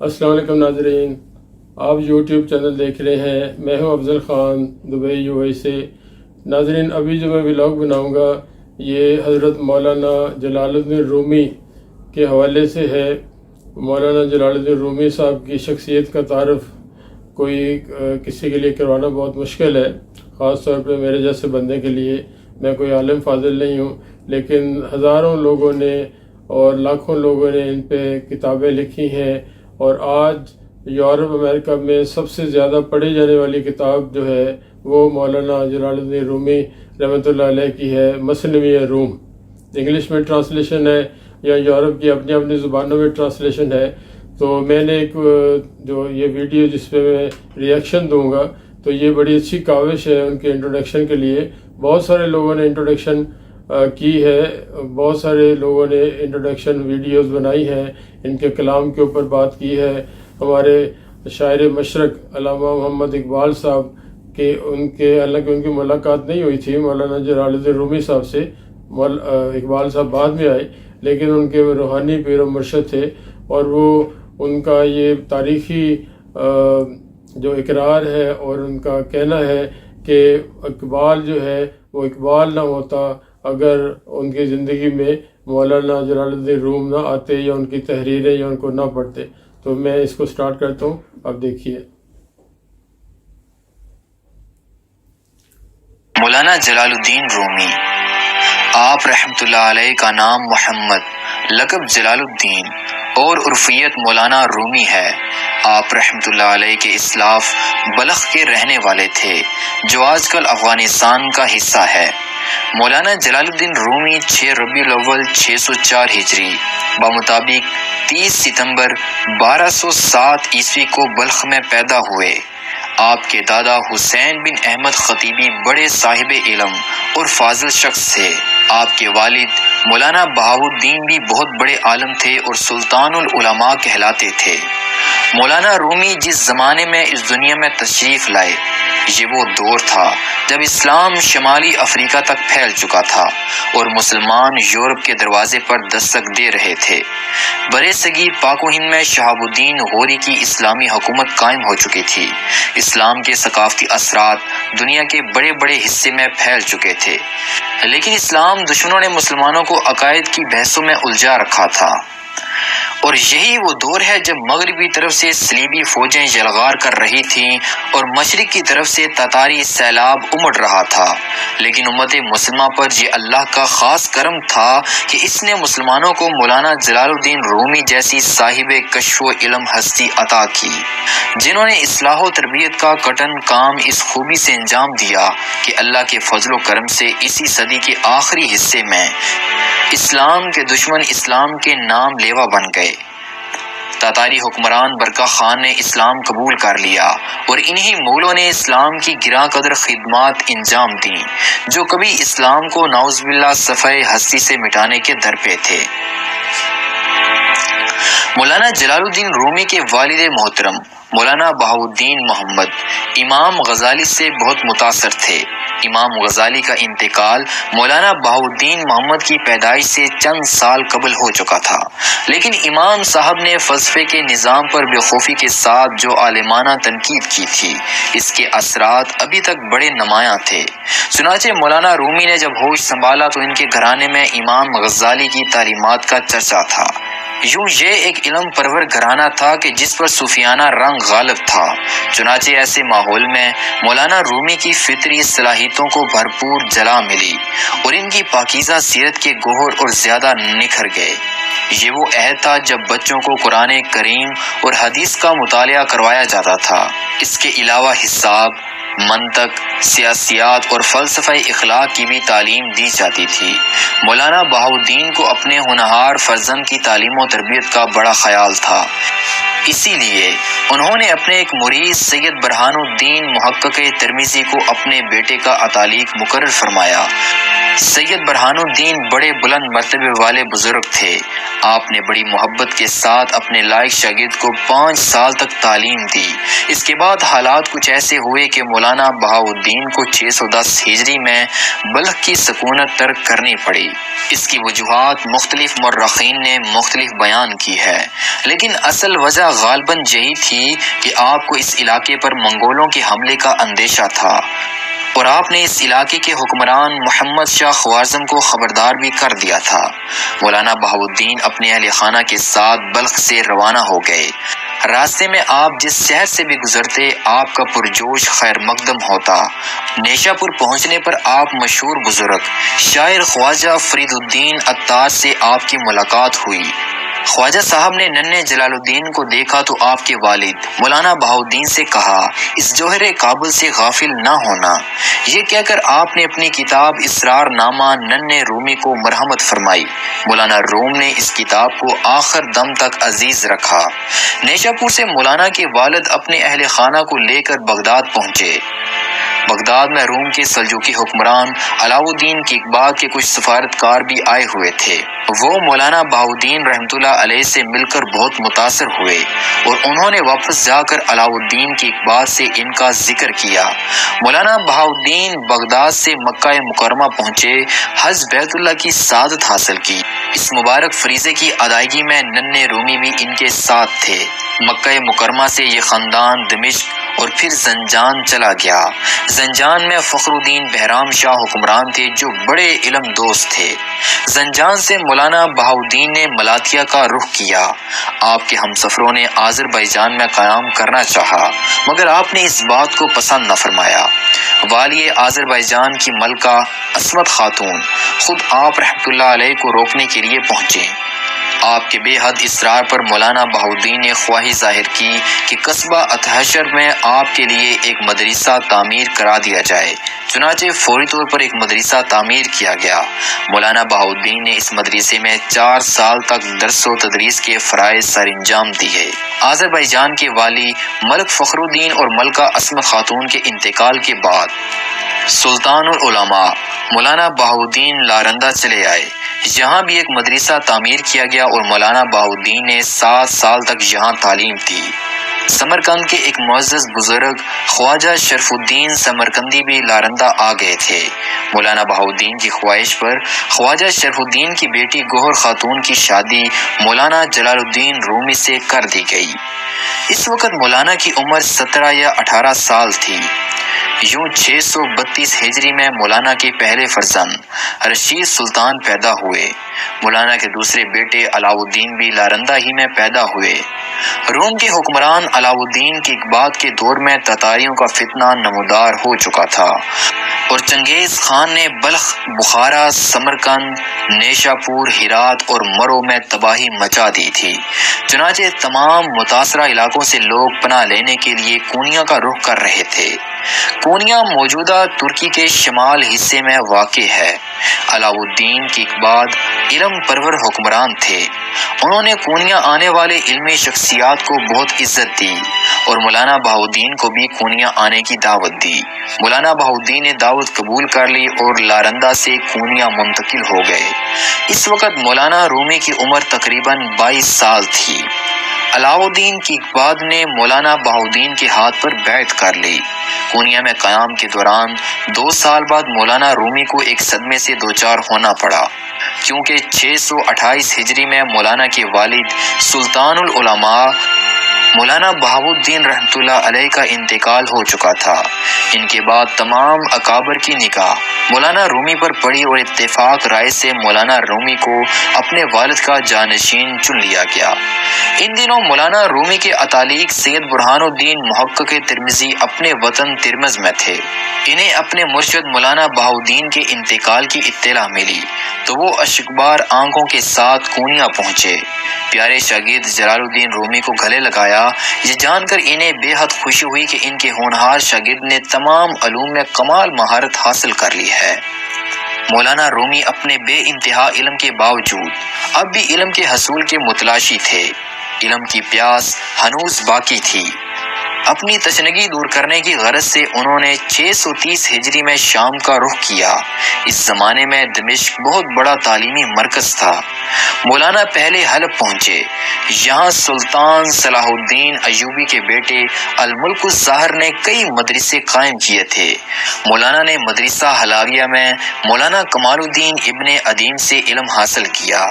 السلام علیکم ناظرین، آپ یوٹیوب چینل دیکھ رہے ہیں۔ میں ہوں افضل خان، دبئی یو اے سے۔ ناظرین، ابھی جو میں ولاگ بناؤں گا یہ حضرت مولانا جلال الدین رومی کے حوالے سے ہے۔ مولانا جلال الدین رومی صاحب کی شخصیت کا تعارف کسی کے لیے کروانا بہت مشکل ہے، خاص طور پہ میرے جیسے بندے کے لیے۔ میں کوئی عالم فاضل نہیں ہوں، لیکن ہزاروں لوگوں نے اور لاکھوں لوگوں نے ان پہ کتابیں لکھی ہیں، اور آج یورپ امریکہ میں سب سے زیادہ پڑھی جانے والی کتاب جو ہے وہ مولانا جلال الدین رومی رحمۃ اللہ علیہ کی ہے، مثنوی روم۔ انگلش میں ٹرانسلیشن ہے یا یورپ کی اپنی اپنی زبانوں میں ٹرانسلیشن ہے۔ تو میں نے ایک جو یہ ویڈیو جس پہ میں ریئیکشن دوں گا، تو یہ بڑی اچھی کاوش ہے ان کے انٹروڈکشن کے لیے۔ بہت سارے لوگوں نے انٹروڈکشن کی ہے، بہت سارے لوگوں نے انٹروڈکشن ویڈیوز بنائی ہیں، ان کے کلام کے اوپر بات کی ہے۔ ہمارے شاعر مشرق علامہ محمد اقبال صاحب کے حالانکہ ان کی ملاقات نہیں ہوئی تھی مولانا جلال الدین رومی صاحب سے، اقبال صاحب بعد میں آئے، لیکن ان کے روحانی پیر و مرشد تھے، اور وہ ان کا یہ تاریخی جو اقرار ہے اور ان کا کہنا ہے کہ اقبال جو ہے وہ اقبال نہ ہوتا اگر ان کی زندگی میں مولانا جلال الدین روم نہ آتے یا ان کی تحریریں یا ان کو نہ پڑھتے۔ تو میں اس کو سٹارٹ کرتا ہوں، اب دیکھیے۔ مولانا جلال الدین رومی، آپ رحمۃ اللہ علیہ کا نام محمد، لقب جلال الدین اور عرفیت مولانا رومی ہے۔ آپ رحمۃ اللہ علیہ کے اسلاف بلخ کے رہنے والے تھے، جو آج کل افغانستان کا حصہ ہے۔ مولانا جلال الدین رومی 6 ربیع الاول 604 ہجری بمطابق 30 ستمبر 1207 عیسوی کو بلخ میں پیدا ہوئے۔ آپ کے دادا حسین بن احمد خطیبی بڑے صاحب علم اور فاضل شخص تھے۔ آپ کے والد مولانا بہاؤالدین بھی بہت بڑے عالم تھے اور سلطان العلماء کہلاتے تھے۔ مولانا رومی جس زمانے میں اس دنیا میں تشریف لائے، یہ وہ دور تھا جب اسلام شمالی افریقہ تک پھیل چکا تھا اور مسلمان یورپ کے دروازے پر دستک دے رہے تھے۔ برے صغیر پاک و ہند میں شہاب الدین غوری کی اسلامی حکومت قائم ہو چکی تھی۔ اسلام کے ثقافتی اثرات دنیا کے بڑے بڑے حصے میں پھیل چکے تھے، لیکن اسلام دشمنوں نے مسلمانوں کو عقائد کی بحثوں میں الجھا رکھا تھا، اور یہی وہ دور ہے جب مغربی طرف سے صلیبی فوجیں یلغار کر رہی تھیں اور مشرق کی طرف سے تتاری سیلاب امڑ رہا تھا۔ لیکن امت مسلمہ پر یہ اللہ کا خاص کرم تھا کہ اس نے مسلمانوں کو مولانا جلال الدین رومی جیسی صاحب کشف و علم ہستی عطا کی، جنہوں نے اصلاح و تربیت کا کٹن کام اس خوبی سے انجام دیا کہ اللہ کے فضل و کرم سے اسی صدی کے آخری حصے میں اسلام کے دشمن اسلام کے نام لیوا بن گئے۔ تاتاری حکمران برقع خان نے اسلام قبول کر لیا، اور انہی مغلوں نے اسلام کی گراں قدر خدمات انجام دیں، جو کبھی اسلام کو نعوذ باللہ صفحہ ہستی سے مٹانے کے در پہ تھے۔ مولانا جلال الدین رومی کے والد محترم مولانا بہاؤالدین محمد امام غزالی سے بہت متاثر تھے۔ امام غزالی کا انتقال مولانا بہاؤالدین محمد کی پیدائش سے چند سال قبل ہو چکا تھا، لیکن امام صاحب نے فلسفے کے نظام پر بے خوفی کے ساتھ جو عالمانہ تنقید کی تھی، اس کے اثرات ابھی تک بڑے نمایاں تھے۔ چنانچہ مولانا رومی نے جب ہوش سنبھالا تو ان کے گھرانے میں امام غزالی کی تعلیمات کا چرچا تھا۔ یوں یہ ایک علم پرور گھرانہ تھا کہ جس پر صوفیانہ رنگ غالب تھا۔ چنانچہ ایسے ماحول میں مولانا رومی کی فطری صلاحیتوں کو بھرپور جلا ملی، اور ان کی پاکیزہ سیرت کے گوہر اور زیادہ نکھر گئے۔ یہ وہ عہد تھا جب بچوں کو قرآن کریم اور حدیث کا مطالعہ کروایا جاتا تھا۔ اس کے علاوہ حساب، منطق، سیاسیات اور فلسفہ اخلاق کی بھی تعلیم دی جاتی تھی۔ مولانا بہاؤالدین کو اپنے ہونہار فرزند کی تعلیم و تربیت کا بڑا خیال تھا، اسی لیے انہوں نے اپنے ایک مرید سید برہان الدین محقق ترمذی کو اپنے بیٹے کا اتالیق مقرر فرمایا۔ سید برہان الدین بڑے بلند مرتبے والے بزرگ تھے۔ آپ نے بڑی محبت کے ساتھ اپنے لائق شاگرد کو 5 سال تک تعلیم دی۔ اس کے بعد حالات کچھ ایسے ہوئے کہ مولانا مولانا بہاؤالدین کو 610 ہجری میں بلخ کی سکونت ترک کرنی پڑی۔ اس کی وجوہات مختلف مورخین نے مختلف بیان کی ہے، لیکن اصل وجہ غالباً یہی تھی کہ آپ کو اس علاقے پر منگولوں کے حملے کا اندیشہ تھا، اور آپ نے اس علاقے کے حکمران محمد شاہ خوارزم کو خبردار بھی کر دیا تھا۔ مولانا بہاؤالدین اپنے اہل خانہ کے ساتھ بلخ سے روانہ ہو گئے۔ راستے میں آپ جس شہر سے بھی گزرتے آپ کا پرجوش خیر مقدم ہوتا۔ نیشا پور پہنچنے پر آپ مشہور بزرگ شاعر خواجہ فرید الدین عطار سے آپ کی ملاقات ہوئی۔ خواجہ صاحب نے ننھے جلال الدین کو دیکھا تو آپ کے والد مولانا بہاؤالدین سے کہا، اس جوہر کابل سے غافل نہ ہونا۔ یہ کہہ کر آپ نے اپنی کتاب اسرار نامہ ننھے رومی کو مرحمت فرمائی۔ مولانا روم نے اس کتاب کو آخر دم تک عزیز رکھا۔ نیشا پور سے مولانا کے والد اپنے اہل خانہ کو لے کر بغداد پہنچے۔ بغداد میں روم کے سلجوقی حکمران علاؤ الدین کیقباد کے کچھ سفارتکار بھی آئے ہوئے تھے۔ وہ مولانا بہاؤالدین رحمۃ اللہ علیہ سے مل کر بہت متاثر ہوئے، اور انہوں نے واپس جا کر علاؤ الدین کیقباد سے ان کا ذکر کیا۔ مولانا بہاؤالدین بغداد سے مکہ مکرمہ پہنچے، حج بیت اللہ کی سعادت حاصل کی۔ اس مبارک فریضے کی ادائیگی میں ننھے رومی بھی ان کے ساتھ تھے۔ مکہ مکرمہ سے یہ خاندان دمشق اور پھر زنجان چلا گیا۔ زنجان میں فخر الدین بہرام شاہ حکمران تھے جو بڑے علم دوست تھے۔ زنجان سے مولانا بہاؤالدین نے ملاتیا کا رخ کیا۔ آپ کے ہمسفروں نے آذربائیجان میں قیام کرنا چاہا، مگر آپ نے اس بات کو پسند نہ فرمایا۔ والی آذربائیجان کی ملکہ عصمت خاتون خود آپ رحمۃ اللہ علیہ کو روکنے کے لیے پہنچے۔ آپ کے بے حد اصرار پر مولانا بہاؤالدین نے خواہش ظاہر کی کہ قصبہ اطہشر میں آپ کے لیے ایک مدرسہ تعمیر کرا دیا جائے۔ چنانچہ فوری طور پر ایک مدرسہ تعمیر کیا گیا۔ مولانا بہاؤالدین نے اس مدرسے میں 4 سال تک درس و تدریس کے فرائض سر انجام دیے۔ آذربائیجان کے والی ملک فخر الدین اور ملکہ عصمت خاتون کے انتقال کے بعد سلطان العلماء مولانا بہاؤالدین لارندہ چلے آئے۔ یہاں بھی ایک مدرسہ تعمیر کیا گیا اور مولانا بہاؤالدین نے 7 سال تک یہاں تعلیم دی۔ سمرقند کے ایک معزز بزرگ خواجہ شرف الدین سمرقندی بھی لارندہ آ گئے تھے۔ مولانا بہاؤالدین کی خواہش پر خواجہ شرف الدین کی بیٹی گوہر خاتون کی شادی مولانا جلال الدین رومی سے کر دی گئی۔ اس وقت مولانا کی عمر 17 یا 18 سال تھی۔ یوں 632 ہجری میں مولانا کے پہلے فرزند رشید سلطان پیدا ہوئے۔ مولانا کے دوسرے بیٹے علاؤ الدین بھی لارندہ ہی میں پیدا ہوئے۔ روم کے حکمران علاؤ الدین کیقباد کے دور میں تتاریوں کا فتنہ نمودار ہو چکا تھا، اور چنگیز خان نے بلخ، بخارا، سمرقند، نیشا پور، ہرات اور مرو میں تباہی مچا دی تھی۔ چنانچہ تمام متاثرہ علاقوں سے لوگ پناہ لینے کے لیے کونیا کا رخ کر رہے تھے۔ کونیا موجودہ ترکی کے شمال حصے میں واقع ہے۔ علاؤ الدین کیقباد علم پرور حکمران تھے۔ انہوں نے کونیا آنے والے علمی شخصیات کو بہت عزت دی، اور مولانا بہاؤالدین کو بھی کونیا آنے کی دعوت دی۔ مولانا بہاؤالدین نے دعوت قبول کر لی اور لارندہ سے کونیا منتقل ہو گئے۔ اس وقت مولانا رومی کی عمر تقریباً 22 سال تھی۔ علاؤ الدین کیقباد نے مولانا بہاؤالدین کے ہاتھ پر بیعت کر لی۔ کونیا میں قیام کے دوران 2 سال بعد مولانا رومی کو ایک صدمے سے دوچار ہونا پڑا، کیونکہ 628 ہجری میں مولانا کے والد سلطان العلماء مولانا بہاؤالدین رحمۃ اللہ علیہ کا انتقال ہو چکا تھا۔ ان کے بعد تمام اکابر کی نگاہ مولانا رومی پر پڑی، اور اتفاق رائے سے مولانا رومی کو اپنے والد کا جانشین چن لیا گیا۔ ان دنوں مولانا رومی کے اتالیق سید برہان الدین محقق ترمذی اپنے وطن ترمذ میں تھے۔ انہیں اپنے مرشد مولانا بہاؤالدین کے انتقال کی اطلاع ملی تو وہ اشکبار آنکھوں کے ساتھ کونیا پہنچے۔ پیارے شاگرد جلال الدین رومی کو گلے لگایا۔ یہ جان کر انہیں بے حد خوشی ہوئی کہ ان کے ہونہار شاگرد نے تمام علوم میں کمال مہارت حاصل کر لی ہے۔ مولانا رومی اپنے بے انتہا علم کے باوجود اب بھی علم کے حصول کے متلاشی تھے۔ علم کی پیاس ہنوز باقی تھی۔ اپنی تشنگی دور کرنے کی غرض سے انہوں نے 630 ہجری میں شام کا رخ کیا۔ اس زمانے میں دمشق بہت بڑا تعلیمی مرکز تھا۔ مولانا پہلے حلب پہنچے۔ یہاں سلطان صلاح الدین ایوبی کے بیٹے الملک الظاہر نے کئی مدرسے قائم کیے تھے۔ مولانا نے مدرسہ حلاویہ میں مولانا کمال الدین ابن ادیم سے علم حاصل کیا۔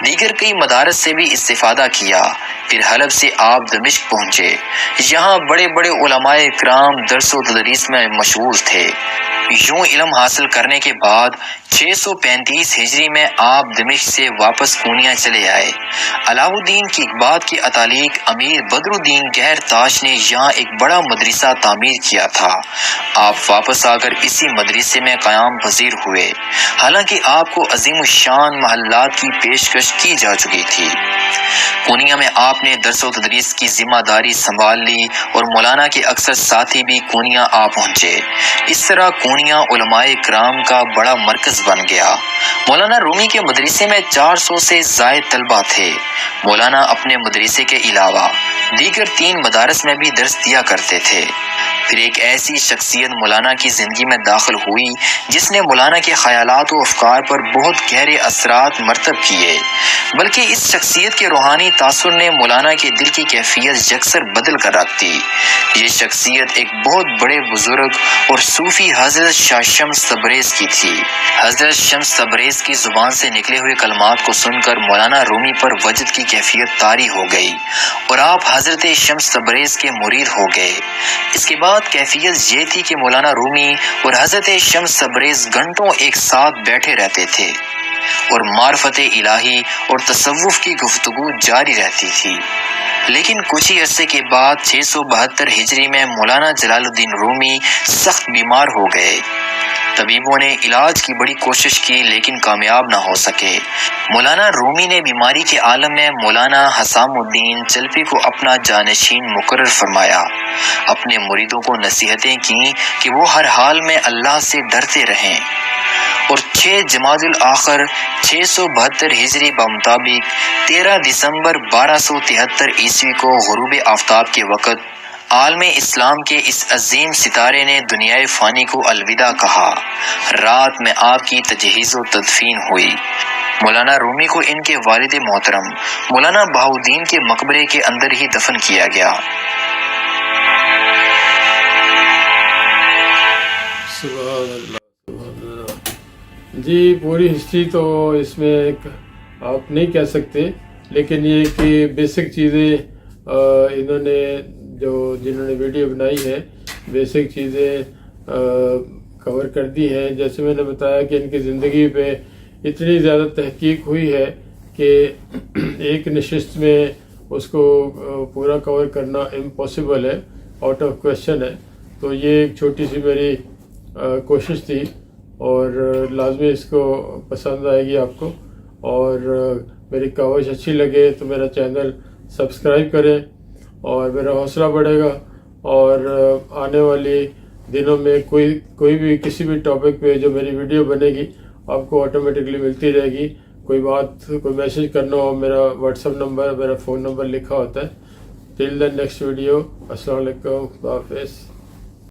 دیگر کئی مدارس سے بھی استفادہ کیا۔ پھر حلب سے آپ دمشق پہنچے۔ یہاں بڑے بڑے علماء کرام درس و تدریس میں مشغول تھے۔ یوں علم حاصل کرنے کے بعد 635 ہجری میں آپ دمشق سے واپس کونیا چلے آئے۔ علاؤ الدین کی اقباط کے اتالیق امیر بدر الدین گہر تاش نے یہاں ایک بڑا مدرسہ تعمیر کیا تھا۔ آپ واپس آ کر اسی مدرسے میں قیام پذیر ہوئے، حالانکہ آپ کو عظیم الشان محلات کی پیشکش کی جا چکی تھی۔ کونیا میں آپ نے درس و تدریس کی ذمہ داری سنبھال لی اور مولانا کے اکثر ساتھی بھی کونیا آ پہنچے۔ اس طرح کونیا علماء کرام کا بڑا مرکز بن گیا۔ مولانا رومی کے مدرسے میں 400 سے زائد طلبہ تھے۔ مولانا اپنے مدرسے کے علاوہ دیگر 3 مدارس میں بھی درس دیا کرتے تھے۔ پھر ایک ایسی شخصیت مولانا کی زندگی میں داخل ہوئی جس نے مولانا کے خیالات و افکار پر بہت گہرے اثرات مرتب کیے، بلکہ اس شخصیت کے روحانی تاثر نے مولانا کے دل کی کیفیت یکسر بدل کر رکھ دی۔ یہ شخصیت ایک بہت بڑے بزرگ اور صوفی حضرت شاہ شمس تبریز کی تھی۔ حضرت شمس تبریز کی زبان سے نکلے ہوئے کلمات کو سن کر مولانا رومی پر وجد کی کیفیت طاری ہو گئی اور آپ حضرت شمس تبریز کے مرید ہو گئے۔ اس کے بعد کیفیت یہ تھی کہ مولانا رومی اور حضرت شمس تبریز گھنٹوں ایک ساتھ بیٹھے رہتے تھے اور معرفت الہی اور تصوف کی گفتگو جاری رہتی تھی۔ لیکن کچھ ہی عرصے کے بعد 672 ہجری میں مولانا جلال الدین رومی سخت بیمار ہو گئے۔ طبیبوں نے علاج کی بڑی کوشش کی لیکن کامیاب نہ ہو سکے۔ مولانا رومی نے بیماری کے عالم میں مولانا حسام الدین چلپی کو اپنا جانشین مقرر فرمایا۔ اپنے مریدوں کو نصیحتیں کی کہ وہ ہر حال میں اللہ سے ڈرتے رہیں، اور 6 جمادی الاخر 672 ہجری بمطابق 13 دسمبر 1273 عیسوی کو غروب آفتاب کے وقت عالم اسلام کے اس عظیم ستارے نے دنیائے فانی کو الوداع کہا۔ رات میں آپ کی تجہیز و تدفین ہوئی۔ مولانا رومی کو ان کے والد محترم مولانا بہاؤالدین کے مقبرے کے اندر ہی دفن کیا گیا۔ سبحان اللہ، سبحان اللہ۔ جی پوری ہسٹری تو اس میں آپ نہیں کہہ سکتے، لیکن یہ کہ بیسک چیزیں انہوں نے جنہوں نے ویڈیو بنائی ہے بیسک چیزیں کور کر دی ہیں۔ جیسے میں نے بتایا کہ ان کی زندگی پہ اتنی زیادہ تحقیق ہوئی ہے کہ ایک نشست میں اس کو پورا کور کرنا امپاسبل ہے، آؤٹ آف کویشچن ہے۔ تو یہ ایک چھوٹی سی میری کوشش تھی اور لازمی اس کو پسند آئے گی آپ کو، اور میری کاوش اچھی لگے تو میرا چینل سبسکرائب کریں اور میرا حوصلہ بڑھے گا، اور آنے والی دنوں میں کوئی بھی کسی بھی ٹاپک پہ جو میری ویڈیو بنے گی آپ کو آٹومیٹکلی ملتی رہے گی۔ کوئی بات کوئی میسج کرنا ہو، میرا واٹس ایپ نمبر میرا فون نمبر لکھا ہوتا ہے۔ ٹل دا نیکسٹ ویڈیو، السلام علیکم، خدا حافظ۔